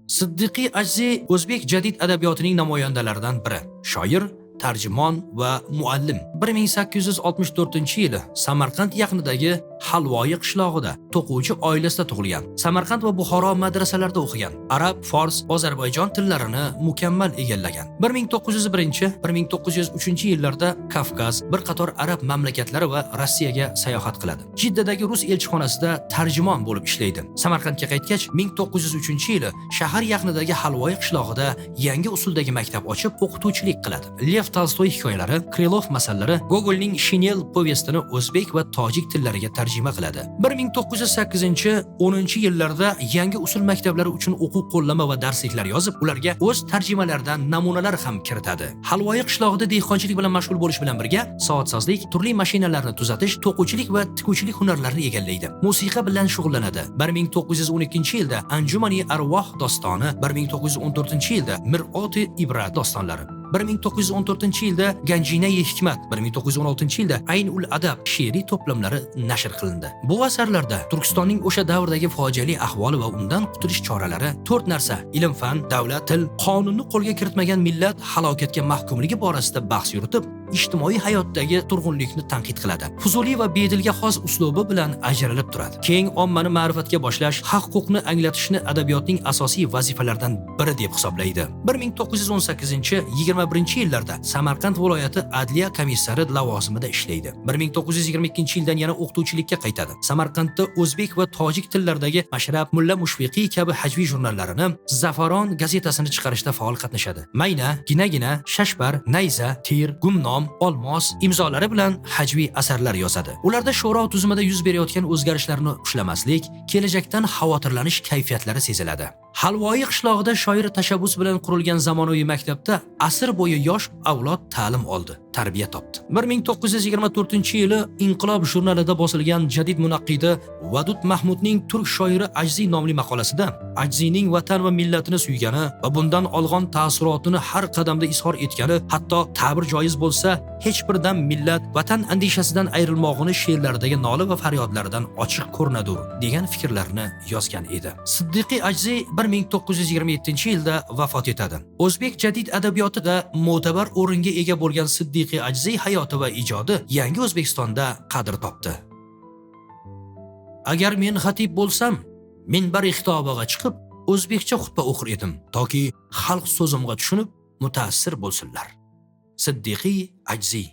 Siddiqiy Ajzi o'zbek jadid adabiyotining namoyandalaridan biri. Shoir, tarjimon va muallim. 1864-yili Samarqand yaqinidagi Halvoyi qishlog'ida to'quvchi oilasida tug'ilgan. Samarqand va Buxoro madrasalarida o'qigan. Arab, fors, ozarbayjon tillarini mukammal egallagan. 1901-1903-yillarda Kavkaz, bir qator arab mamlakatlari va Rossiyaga sayohat qiladi. Jiddadagi rus elchixonasida tarjimon bo'lib ishlaydi. Samarqandga qaytgach, 1903-yili shahar yaqinidagi Halvoyi qishlog'ida yangi usuldagi maktab ochib, o'qituvchilik qiladi. Lev Tolstoy hikoyalari, Krylov masallalari, Gogolning Shinel povestini o'zbek va tojik tillariga tarjima qiladi. 1908-10-yillarda yangi usul maktablari uchun o'quv qo'llama va darsliklar yozib, ularga o'z tarjimalaridan namunalar ham kiritadi. Halvoyi qishlog'ida dehqonchilik bilan mashg'ul bo'lish bilan birga soatsozlik, turli mashinalarni tuzatish, to'quvchilik va tikuvchilik hunarlarini egallaydi. Musiqa bilan shug'ullanadi. 1912-yilda Anjumani Arvoh dostoni, 1914-yilda Mir'oti Ibrat dostonlari, 1914-yilda Ganjinai hikmat, 1916-yilda Aynul adab she'riy to'plamlari nashr qilindi. Bu asarlarda Turkistonning o'sha davrdagi fojiali ahvoli va undan qutulish choralari, 4 narsa: ilm, fan, davlat, til, qonunni qo'lga kiritmagan millat halokatga mahkumligi borasida bahs yuritib, ijtimoiy hayotdagi turg'unlikni tanqid qiladi. Fuzuliy va bedilga xos uslubi bilan ajralib turadi. Keng ommani ma'rifatga boshlash, haq-huquqni anglatishni adabiyotning asosiy vazifalaridan biri deb hisoblaydi. 1918-21-yillarda Samarqand viloyati adliya komissari lavozimida ishlaydi. 1922-yildan yana o'qituvchilikka qaytadi. Samarqandda o'zbek va tojik tillaridagi Mashrab, Mulla Mushfiqiy kabi hajviy jurnallarini, Zafaron gazetasini chiqarishda faol qatnashadi. Mayna, Ginagina, Shashbar, Nayza, Tir, Gumnom, Olmos imzolari bilan hajviy asarlar yozadi. Ularda sho'ro tuzumida yuz berayotgan o'zgarishlarni ushlamaslik, kelajakdan xavotirlanish kayfiyatlari seziladi. Halvoyi qishlog'ida shoir tashabbus bilan qurilgan zamonaviy maktabda asr bo'yi yosh avlod ta'lim oldi, tarbiya topdi. 1924-yili Inqilob jurnalida bosilgan jadid munaqqidi Vadud Mahmudning Turk shoiri Ajzi nomli maqolasida Ajzining vatan va millatini suygani va bundan olgan ta'sirotini har qadamda izhor etgani, hatto ta'bir joiz bo'lsa, hech birdan millat vatan andishasidan ayrilmog'ini she'rlaridagi nola va faryodlaridan ochiq ko'rinadi degan fikrlarni yozgan edi. Siddiqiy Ajzi 1927-yilda vafot etadi. O'zbek jadid adabiyotida mo'tabar o'ringa ega bo'lgan Siddiqiy Ajzi hayoti va ijodi yangi O'zbekistonda qadr topdi. Agar men xatib bo'lsam, minbar xitobiga chiqib o'zbekcha xutba o'qir edim, toki xalq so'zimga tushunib mutaassir bo'lsinlar. Siddiqiy Ajzi